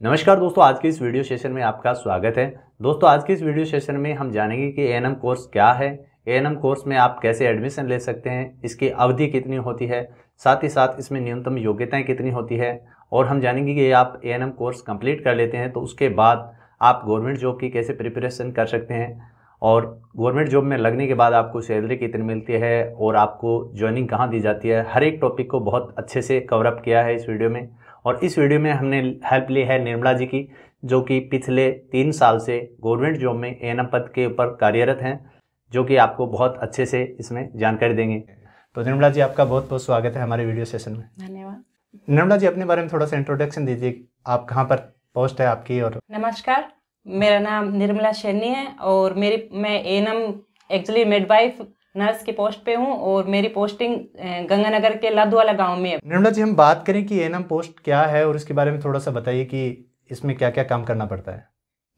नमस्कार दोस्तों, आज के इस वीडियो सेशन में आपका स्वागत है। दोस्तों, आज के इस वीडियो सेशन में हम जानेंगे कि एएनएम कोर्स क्या है, एएनएम कोर्स में आप कैसे एडमिशन ले सकते हैं, इसकी अवधि कितनी होती है, साथ ही साथ इसमें न्यूनतम योग्यताएं कितनी होती है। और हम जानेंगे कि आप एएनएम कोर्स कंप्लीट कर लेते हैं तो उसके बाद आप गवर्नमेंट जॉब की कैसे प्रिपरेशन कर सकते हैं और गवर्नमेंट जॉब में लगने के बाद आपको सैलरी कितनी मिलती है और आपको ज्वाइनिंग कहाँ दी जाती है। हर एक टॉपिक को बहुत अच्छे से कवर अप किया है इस वीडियो में। और इस वीडियो में हमने हेल्प ली है निर्मला जी की, जो कि पिछले 3 साल से गवर्नमेंट जॉब में एएनएम पद के ऊपर कार्यरत हैं, जो कि आपको बहुत अच्छे से इसमें जानकारी देंगे। तो निर्मला जी, आपका बहुत बहुत स्वागत है हमारे वीडियो सेशन में। धन्यवाद। निर्मला जी, अपने बारे में थोड़ा सा इंट्रोडक्शन दीजिए, आप कहाँ पर पोस्ट है आपकी। और नमस्कार, मेरा नाम निर्मला शैनी है और मैं एएनएम एक्चुअली मिडवाइफ नर्स की पोस्ट पे हूँ और मेरी पोस्टिंग गंगानगर के लादवाला गांव में है। निर्मला जी, हम बात करें कि एएनएम पोस्ट क्या है और इसके बारे में थोड़ा सा बताइए कि इसमें क्या क्या काम करना पड़ता है।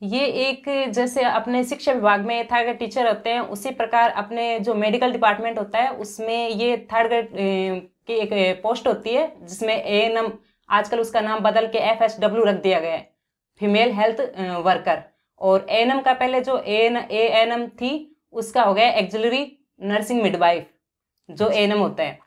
ये एक जैसे अपने शिक्षा विभाग में थर्ड ग्रेड टीचर होते हैं, उसी प्रकार अपने जो मेडिकल डिपार्टमेंट होता है उसमें ये थर्ड ग्रेड की एक पोस्ट होती है, जिसमें एएनएम आजकल उसका नाम बदल के FSW रख दिया गया है, फीमेल हेल्थ वर्कर। और एएनएम का पहले जो एएनएम थी उसका हो गया एक्सिलरी नर्सिंग मिडवाइफ, जो एएनएम होता है।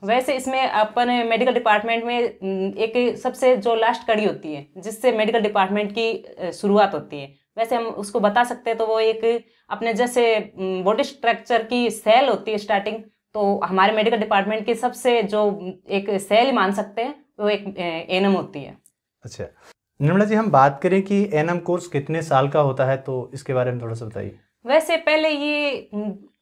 वैसे इसमें अपन मेडिकल डिपार्टमेंट में एक सबसे जो लास्ट कड़ी होती है जिससे मेडिकल डिपार्टमेंट की शुरुआत होती है, वैसे हम उसको बता सकते हैं। तो वो एक अपने जैसे बॉडी स्ट्रक्चर की सेल होती है स्टार्टिंग, तो हमारे मेडिकल डिपार्टमेंट की सबसे जो एक सेल मान सकते हैं वो एक एएनएम होती है। अच्छा निर्मला जी, हम बात करें कि एएनएम कोर्स कितने साल का होता है तो इसके बारे में थोड़ा सा बताइए। वैसे पहले ये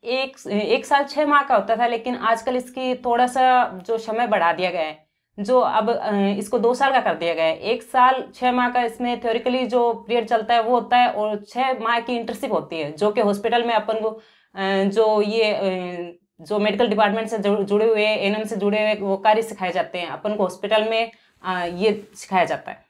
एक साल 6 माह का होता था, लेकिन आजकल इसकी थोड़ा सा जो समय बढ़ा दिया गया है, जो अब इसको 2 साल का कर दिया गया है। 1 साल 6 माह का इसमें थ्योरिकली जो पीरियड चलता है वो होता है और 6 माह की इंटर्नशिप होती है, जो कि हॉस्पिटल में अपन को जो मेडिकल डिपार्टमेंट से जुड़े हुए एएनएम से जुड़े हुए वो कार्य सिखाए जाते हैं, अपन को हॉस्पिटल में ये सिखाया जाता है।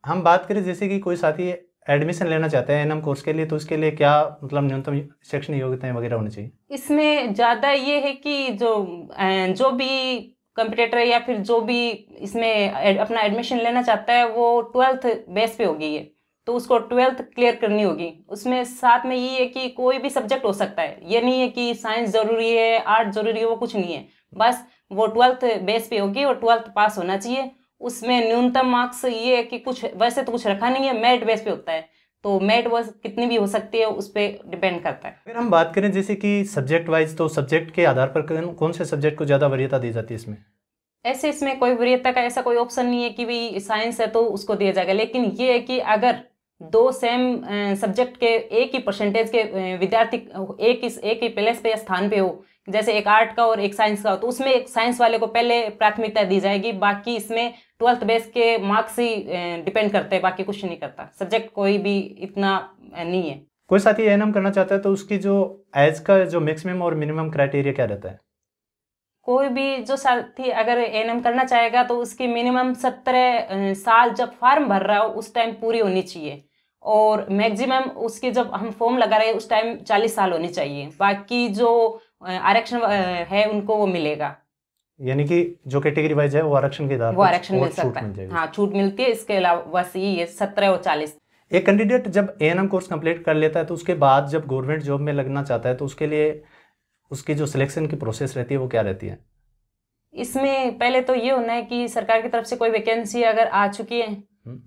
हम बात करें जैसे कि कोई साथी एडमिशन लेना चाहते हैं एएनएम कोर्स के लिए, तो उसके लिए क्या मतलब न्यूनतम शैक्षणिक योग्यताएं वगैरह होनी चाहिए? इसमें ज़्यादा ये है कि जो भी कंपटीटर या फिर जो भी इसमें अपना एडमिशन लेना चाहता है वो 12th बेस पे होगी ये, तो उसको 12th क्लियर करनी होगी। उसमें साथ में ये है कि कोई भी सब्जेक्ट हो सकता है, ये नहीं है कि साइंस ज़रूरी है, आर्ट ज़रूरी है, वो कुछ नहीं है। बस वो 12th बेस पे होगी और 12th पास होना चाहिए। उसमें न्यूनतम मार्क्स ये है कि कुछ वैसे तो कुछ रखा नहीं है, मेरिट बेस पे होता है, तो मेरिट बस कितनी भी हो सकती है उस पर डिपेंड करता है। अगर हम बात करें जैसे कि सब्जेक्ट वाइज, तो सब्जेक्ट के आधार पर कौन से सब्जेक्ट को ज़्यादा वरीयता दी जाती है इसमें? ऐसे इसमें कोई वरीयता का ऐसा कोई ऑप्शन नहीं है कि भाई साइंस है तो उसको दिया जाएगा, लेकिन ये है कि अगर 2 सेम सब्जेक्ट के एक ही परसेंटेज के विद्यार्थी एक ही प्लेस पे स्थान पे हो, जैसे एक आर्ट का और एक साइंस का हो, तो उसमें एक साइंस वाले को पहले प्राथमिकता दी जाएगी। बाकी इसमें 12th बेस के मार्क्स ही डिपेंड करते हैं, बाकी कुछ नहीं करता, सब्जेक्ट कोई भी इतना नहीं है। कोई साथी एएनएम करना चाहता है तो उसकी जो एज का जो मैक्सिमम और मिनिमम क्राइटेरिया क्या रहता है? कोई भी जो साथी अगर एएनएम करना चाहेगा तो उसकी मिनिमम 17 साल जब फॉर्म भर रहा हो उस टाइम पूरी होनी चाहिए, और मैक्सिमम उसकी जब हम फॉर्म लगा रहे हैं उस टाइम 40 साल होनी चाहिए। बाकी जो आरक्षण है उनको वो मिलेगा, यानी कि जो कैटेगरी वाइज है वो आरक्षण के आधार पर वो आरक्षण मिल सकता है। हाँ, छूट मिलती है। इसके अलावा बस यही है 17 और 40। एक कैंडिडेट जब एएनएम कोर्स कंप्लीट कर लेता है तो उसके बाद जब गवर्नमेंट जॉब में लगना चाहता है तो उसके लिए उसकी जो सिलेक्शन की प्रोसेस रहती है वो क्या रहती है? इसमें पहले तो ये होना है कि सरकार की तरफ से कोई वैकेंसी अगर आ चुकी है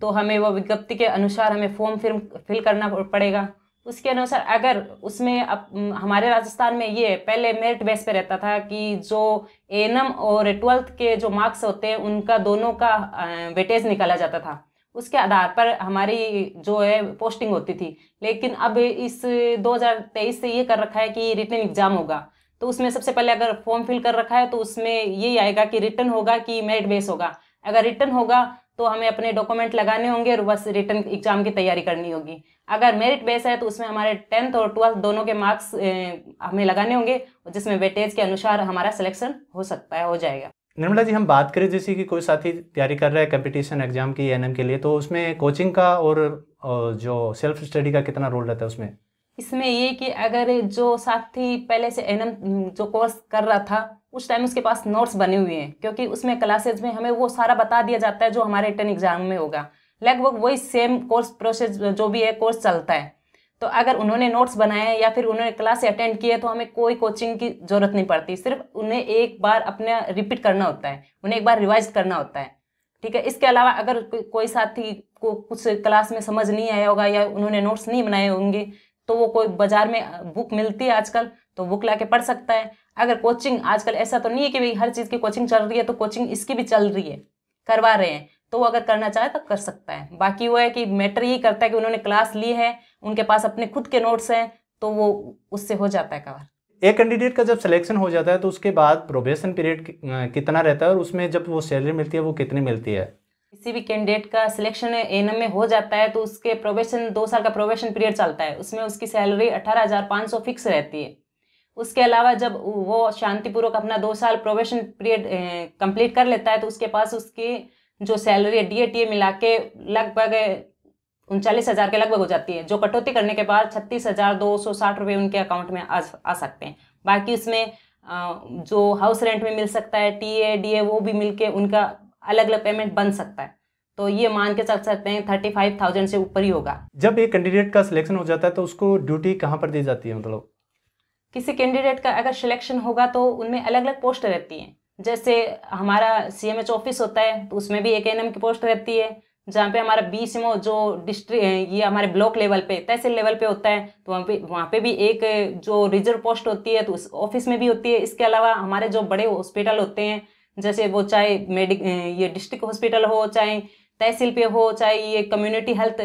तो हमें वो विज्ञप्ति के अनुसार हमें फॉर्म फिल करना पड़ेगा। उसके अनुसार अगर उसमें हमारे राजस्थान में ये पहले मेरिट बेस पे रहता था कि जो एएनएम और 12th के जो मार्क्स होते हैं उनका दोनों का वेटेज निकाला जाता था, उसके आधार पर हमारी जो है पोस्टिंग होती थी। लेकिन अब इस 2023 से ये कर रखा है कि रिटन एग्जाम होगा, तो उसमें सबसे पहले अगर फॉर्म फिल कर रखा है तो उसमें यही आएगा कि रिटन होगा कि मेरिट बेस होगा। अगर रिटन होगा तो हमें अपने डॉक्यूमेंट लगाने होंगे और बस रिटन एग्जाम की तैयारी करनी होगी। अगर मेरिट बेस है तो उसमें हमारे 10th और 12th दोनों के मार्क्स हमें लगाने होंगे, जिसमें वेटेज के अनुसार हमारा सिलेक्शन हो सकता है, हो जाएगा। निर्मला जी, हम बात करें जैसे कि कोई साथी तैयारी कर रहा है कंपटीशन एग्जाम की एएनएम के लिए, तो उसमें कोचिंग का और जो सेल्फ स्टडी का कितना रोल रहता है उसमें? इसमें ये कि अगर जो साथी पहले से एएनएम जो कोर्स कर रहा था उस टाइम उसके पास नोट्स बने हुए हैं, क्योंकि उसमें क्लासेज में हमें वो सारा बता दिया जाता है जो हमारे रिटन एग्जाम में होगा। लगभग वही सेम कोर्स प्रोसेस जो भी है कोर्स चलता है। तो अगर उन्होंने नोट्स बनाए हैं या फिर उन्होंने क्लास अटेंड की है तो हमें कोई कोचिंग की ज़रूरत नहीं पड़ती, सिर्फ उन्हें एक बार अपने रिपीट करना होता है, उन्हें एक बार रिवाइज करना होता है। ठीक है। इसके अलावा अगर कोई साथी को कुछ क्लास में समझ नहीं आया होगा या उन्होंने नोट्स नहीं बनाए होंगे तो वो कोई बाजार में बुक मिलती है आजकल, तो बुक ला के पढ़ सकता है। अगर कोचिंग आजकल ऐसा तो नहीं है कि भाई हर चीज़ की कोचिंग चल रही है तो कोचिंग इसकी भी चल रही है, करवा रहे हैं, तो वो अगर करना चाहे तो कर सकता है। बाकी वो है कि मैटर यही करता है कि उन्होंने क्लास ली है, उनके पास अपने खुद के नोट्स हैं, तो वो उससे हो जाता है कवर। एक कैंडिडेट का जब सिलेक्शन हो जाता है तो उसके बाद प्रोबेशन पीरियड कितना रहता है और उसमें जब वो सैलरी मिलती है वो कितनी मिलती है? किसी भी कैंडिडेट का सिलेक्शन एएनएम में हो जाता है तो उसके प्रोबेशन 2 साल का प्रोबेशन पीरियड चलता है, उसमें उसकी सैलरी 18,500 फिक्स रहती है। उसके अलावा जब वो शांतिपूर्वक अपना 2 साल प्रोबेशन पीरियड कंप्लीट कर लेता है तो उसके पास उसकी जो सैलरी है DA TA मिला के लगभग 39,000 के लगभग हो जाती है, जो कटौती करने के बाद 36,260 रुपये उनके अकाउंट में आ सकते हैं। बाकी उसमें जो हाउस रेंट में मिल सकता है, TA DA वो भी मिलके उनका अलग अलग पेमेंट बन सकता है। तो ये मान के चल सकते हैं 35,000 से ऊपर ही होगा। जब एक कैंडिडेट का सिलेक्शन हो जाता है तो उसको ड्यूटी कहाँ पर दी जाती है? मतलब किसी कैंडिडेट का अगर सिलेक्शन होगा तो उनमें अलग अलग पोस्ट रहती हैं। जैसे हमारा CMH ऑफिस होता है तो उसमें भी एक ANM की पोस्ट रहती है, जहाँ पे हमारा BCMO जो डिस्ट्रिक्ट ये हमारे ब्लॉक लेवल पे तहसील लेवल पे होता है तो वहाँ पे भी एक जो रिजर्व पोस्ट होती है तो उस ऑफिस में भी होती है। इसके अलावा हमारे जो बड़े हॉस्पिटल होते हैं, जैसे वो चाहे ये डिस्ट्रिक्ट हॉस्पिटल हो, चाहे तहसील पे हो, चाहे ये कम्युनिटी हेल्थ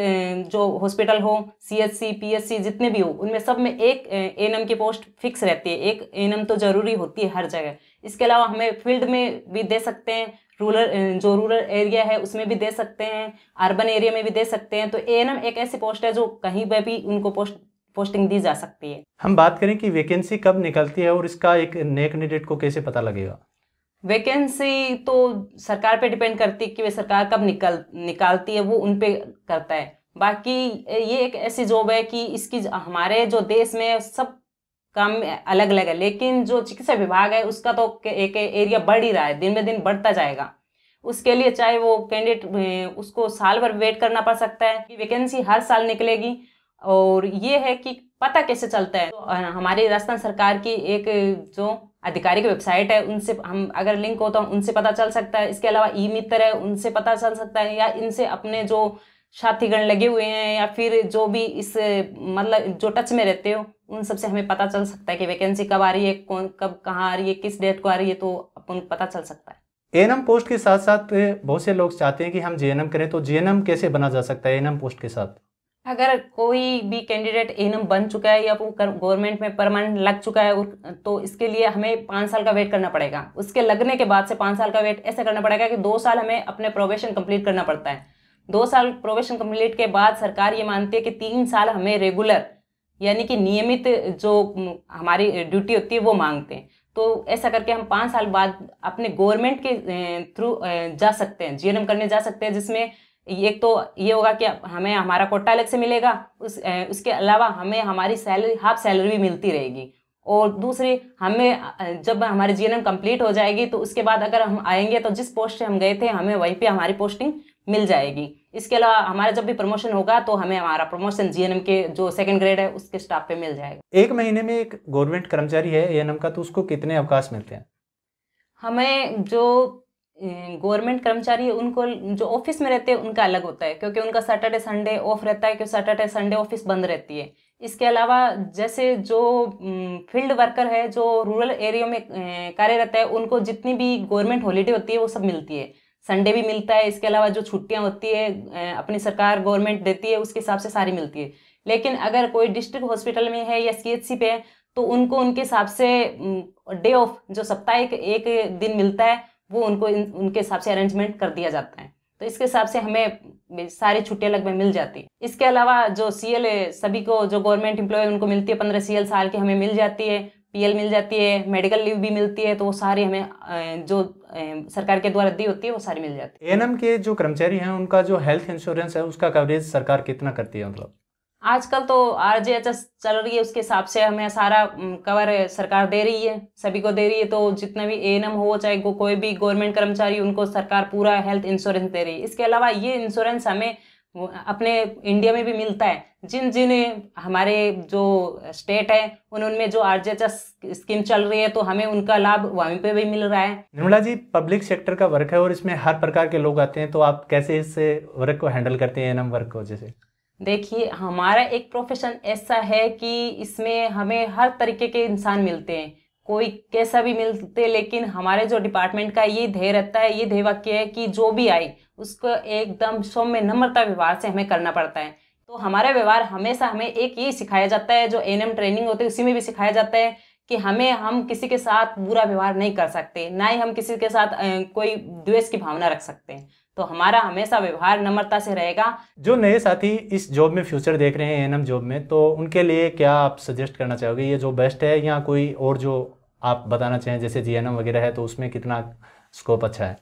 जो हॉस्पिटल हो, CHC PSC जितने भी हो, उनमें सब में एक ANM की पोस्ट फिक्स रहती है। एक ANM तो ज़रूरी होती है हर जगह। इसके अलावा हमें फील्ड में भी दे सकते हैं, रूरल एरिया है उसमें भी दे सकते हैं, अर्बन एरिया में भी दे सकते हैं। तो ANM एक ऐसी पोस्ट है जो कहीं पर भी उनको पोस्टिंग दी जा सकती है। हम बात करें कि वैकेंसी कब निकलती है और इसका एक नए कैंडिडेट को कैसे पता लगेगा? वैकेंसी तो सरकार पे डिपेंड करती है कि वे सरकार कब निकालती है, वो उन पे करता है। बाकी ये एक ऐसी जॉब है कि इसकी हमारे जो देश में सब काम अलग अलग है, लेकिन जो चिकित्सा विभाग है उसका तो एक एरिया बढ़ ही रहा है, दिन में दिन बढ़ता जाएगा। उसके लिए चाहे वो कैंडिडेट उसको साल भर वेट करना पड़ सकता है कि वैकेंसी हर साल निकलेगी। और ये है कि पता कैसे चलता है, तो हमारी राजस्थान सरकार की एक जो आधिकारिक वेबसाइट है उनसे हम अगर लिंक हो तो उनसे पता चल सकता है। इसके अलावा ई-मित्र है उनसे पता चल सकता है, या इनसे अपने जो साथीगण लगे हुए हैं या फिर जो भी इस मतलब जो टच में रहते हो उन सबसे हमें पता चल सकता है कि वैकेंसी कब आ रही है, कौन कब कहाँ आ रही है, किस डेट को आ रही है, तो अपन पता चल सकता है। ANM पोस्ट के साथ साथ बहुत से लोग चाहते हैं कि हम JNM करें, तो JNM कैसे बना जा सकता है ANM पोस्ट के साथ? अगर कोई भी कैंडिडेट ANM बन चुका है या वो गवर्नमेंट में परमानेंट लग चुका है तो इसके लिए हमें 5 साल का वेट करना पड़ेगा। उसके लगने के बाद से 5 साल का वेट ऐसे करना पड़ेगा कि 2 साल हमें अपने प्रोबेशन कंप्लीट करना पड़ता है। 2 साल प्रोबेशन कंप्लीट के बाद सरकार ये मानती है कि 3 साल हमें रेगुलर यानी कि नियमित जो हमारी ड्यूटी होती है वो मांगते हैं। तो ऐसा करके हम 5 साल बाद अपने गवर्नमेंट के थ्रू जा सकते हैं, JNM करने जा सकते हैं, जिसमें एक तो ये होगा कि हमें हमारा कोटा अलग से मिलेगा, उसके अलावा हमें हमारी सैलरी हाफ सैलरी भी मिलती रहेगी। और दूसरी हमें जब हमारी JNM कंप्लीट हो जाएगी तो उसके बाद अगर हम आएंगे तो जिस पोस्ट से हम गए थे हमें वहीं पे हमारी पोस्टिंग मिल जाएगी। इसके अलावा हमारा जब भी प्रमोशन होगा तो हमें हमारा प्रमोशन JNM के जो 2nd ग्रेड है उसके स्टाफ पे मिल जाएगा। एक महीने में एक गवर्नमेंट कर्मचारी है ANM का तो उसको कितने अवकाश मिलते हैं? हमें जो गवर्नमेंट कर्मचारी है उनको जो ऑफिस में रहते हैं उनका अलग होता है, क्योंकि उनका सैटरडे संडे ऑफ रहता है, क्योंकि सैटरडे संडे ऑफिस बंद रहती है। इसके अलावा जैसे जो फील्ड वर्कर है जो रूरल एरिया में कार्यरत है उनको जितनी भी गवर्नमेंट हॉलीडे होती है वो सब मिलती है, संडे भी मिलता है। इसके अलावा जो छुट्टियां होती है अपनी सरकार गवर्नमेंट देती है उसके हिसाब से सारी मिलती है। लेकिन अगर कोई डिस्ट्रिक्ट हॉस्पिटल में है या CHC पे है तो उनको उनके हिसाब से डे ऑफ जो सप्ताह एक दिन मिलता है वो उनको उनके हिसाब से अरेंजमेंट कर दिया जाता है। तो इसके हिसाब से हमें सारी छुट्टियां लगभग मिल जाती है। इसके अलावा जो CL सभी को जो गवर्नमेंट एम्प्लॉय उनको मिलती है 15 CL साल की हमें मिल जाती है, PL मिल जाती है, मेडिकल लीव भी मिलती है। तो वो सारी हमें जो सरकार के द्वारा दी होती है वो सारी मिल जाती है। ANM के जो कर्मचारी हैं उनका जो हेल्थ इंश्योरेंस है उसका कवरेज सरकार कितना करती है? मतलब आजकल तो RJHS चल रही है, उसके हिसाब से हमें सारा कवर सरकार दे रही है, सभी को दे रही है। तो जितना भी ANM हो चाहे कोई भी गवर्नमेंट कर्मचारी, उनको सरकार पूरा हेल्थ इंश्योरेंस दे रही है। इसके अलावा ये इंश्योरेंस हमें अपने इंडिया में भी मिलता है। जिन जिन हमारे जो स्टेट है उनमें जो RJHS स्कीम चल रही है, तो हमें उनका लाभ वहीं पे भी मिल रहा है। निर्मला जी, पब्लिक सेक्टर का वर्क है और इसमें हर प्रकार के लोग आते हैं, तो आप कैसे इस वर्क को हैंडल करते हैं, ANM वर्क को? जैसे देखिए, हमारा एक प्रोफेशन ऐसा है कि इसमें हमें हर तरीके के इंसान मिलते हैं, कोई कैसा भी मिलते, लेकिन हमारे जो डिपार्टमेंट का ये ध्येय रहता है, ये ध्येय वाक्य है कि जो भी आए उसको एकदम सौम्य नम्रता व्यवहार से हमें करना पड़ता है। तो हमारा व्यवहार हमेशा हमें एक ये सिखाया जाता है, जो ANM ट्रेनिंग होती है उसी में भी सिखाया जाता है कि हम किसी के साथ बुरा व्यवहार नहीं कर सकते, ना ही हम किसी के साथ कोई द्वेष की भावना रख सकते हैं। तो हमारा हमेशा व्यवहार नम्रता से रहेगा। जो नए साथी इस जॉब में फ्यूचर देख रहे हैं ANM जॉब में, तो उनके लिए क्या आप सजेस्ट करना चाहोगे? ये जो बेस्ट है या कोई और जो आप बताना चाहें, जैसे GNM वगैरह है तो उसमें कितना स्कोप अच्छा है?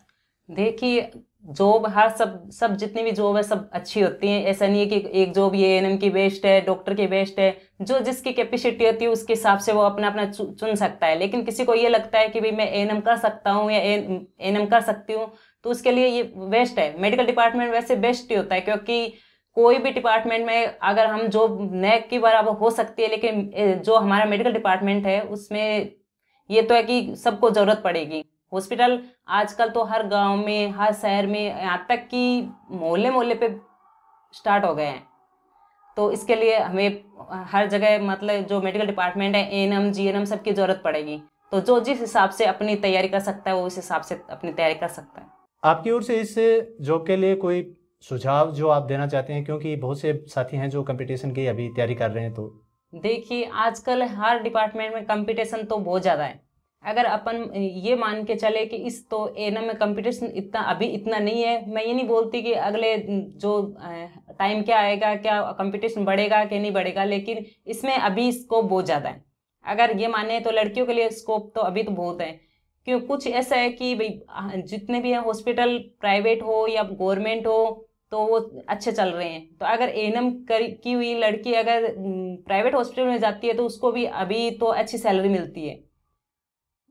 देखिए, जॉब हर सब जितनी भी जॉब है सब अच्छी होती हैं। ऐसा नहीं है कि एक जॉब ये ANM की बेस्ट है, डॉक्टर की बेस्ट है। जो जिसकी कैपेसिटी होती है उसके हिसाब से वो अपना अपना चुन सकता है। लेकिन किसी को ये लगता है कि भाई मैं ANM कर सकता हूँ या ANM कर सकती हूँ, तो उसके लिए ये बेस्ट है। मेडिकल डिपार्टमेंट वैसे बेस्ट ही होता है, क्योंकि कोई भी डिपार्टमेंट में अगर हम जॉब नैक की बराबर हो सकती है, लेकिन जो हमारा मेडिकल डिपार्टमेंट है उसमें ये तो है कि सबको ज़रूरत पड़ेगी। हॉस्पिटल आजकल तो हर गांव में, हर शहर में, यहाँ तक कि मोहल्ले मोहल्ले पे स्टार्ट हो गए हैं। तो इसके लिए हमें हर जगह मतलब जो मेडिकल डिपार्टमेंट है, ANM GNM सबकी ज़रूरत पड़ेगी। तो जो जिस हिसाब से अपनी तैयारी कर सकता है वो उस हिसाब से अपनी तैयारी कर सकता है। आपकी ओर से इस जॉब के लिए कोई सुझाव जो आप देना चाहते हैं, क्योंकि बहुत से साथी हैं जो कंपटीशन की अभी तैयारी कर रहे हैं? तो देखिए, आजकल हर डिपार्टमेंट में कंपटीशन तो बहुत ज़्यादा है। अगर अपन ये मान के चले कि इस तो ANM में कंपटीशन इतना नहीं है, मैं ये नहीं बोलती कि अगले जो टाइम क्या आएगा, क्या कंपटीशन बढ़ेगा कि नहीं बढ़ेगा, लेकिन इसमें अभी स्कोप बहुत ज़्यादा है। अगर ये माने तो लड़कियों के लिए स्कोप तो अभी तो बहुत है। क्यों, कुछ ऐसा है कि भाई जितने भी हैं हॉस्पिटल, प्राइवेट हो या गवर्नमेंट हो, तो वो अच्छे चल रहे हैं। तो अगर ANM की हुई लड़की अगर प्राइवेट हॉस्पिटल में जाती है तो उसको भी अभी तो अच्छी सैलरी मिलती है।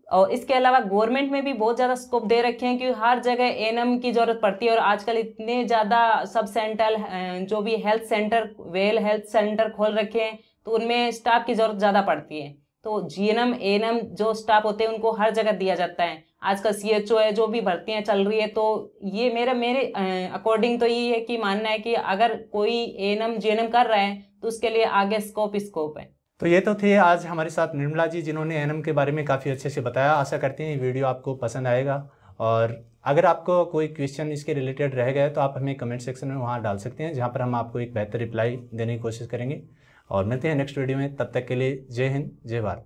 और इसके अलावा गवर्नमेंट में भी बहुत ज़्यादा स्कोप दे रखे हैं, क्योंकि हर जगह ANM की ज़रूरत पड़ती है। और आजकल इतने ज़्यादा सब सेंटर जो भी health centre, well health centre खोल रखे हैं, तो उनमें स्टाफ की ज़रूरत ज़्यादा पड़ती है। तो GNM ANM जो स्टाफ होते हैं उनको हर जगह दिया जाता है। आजकल CHO है, जो भी भर्तियाँ चल रही है। तो ये मेरे अकॉर्डिंग तो ये है कि मानना है कि अगर कोई ANM GNM कर रहा है तो उसके लिए आगे स्कोप है। तो ये तो थे आज हमारे साथ निर्मला जी, जिन्होंने ANM के बारे में काफ़ी अच्छे से बताया। आशा करते हैं ये वीडियो आपको पसंद आएगा, और अगर आपको कोई क्वेश्चन इसके रिलेटेड रह गए तो आप हमें कमेंट सेक्शन में वहाँ डाल सकते हैं, जहाँ पर हम आपको एक बेहतर रिप्लाई देने की कोशिश करेंगे। और मिलते हैं नेक्स्ट वीडियो में, तब तक के लिए जय हिंद, जय भारत।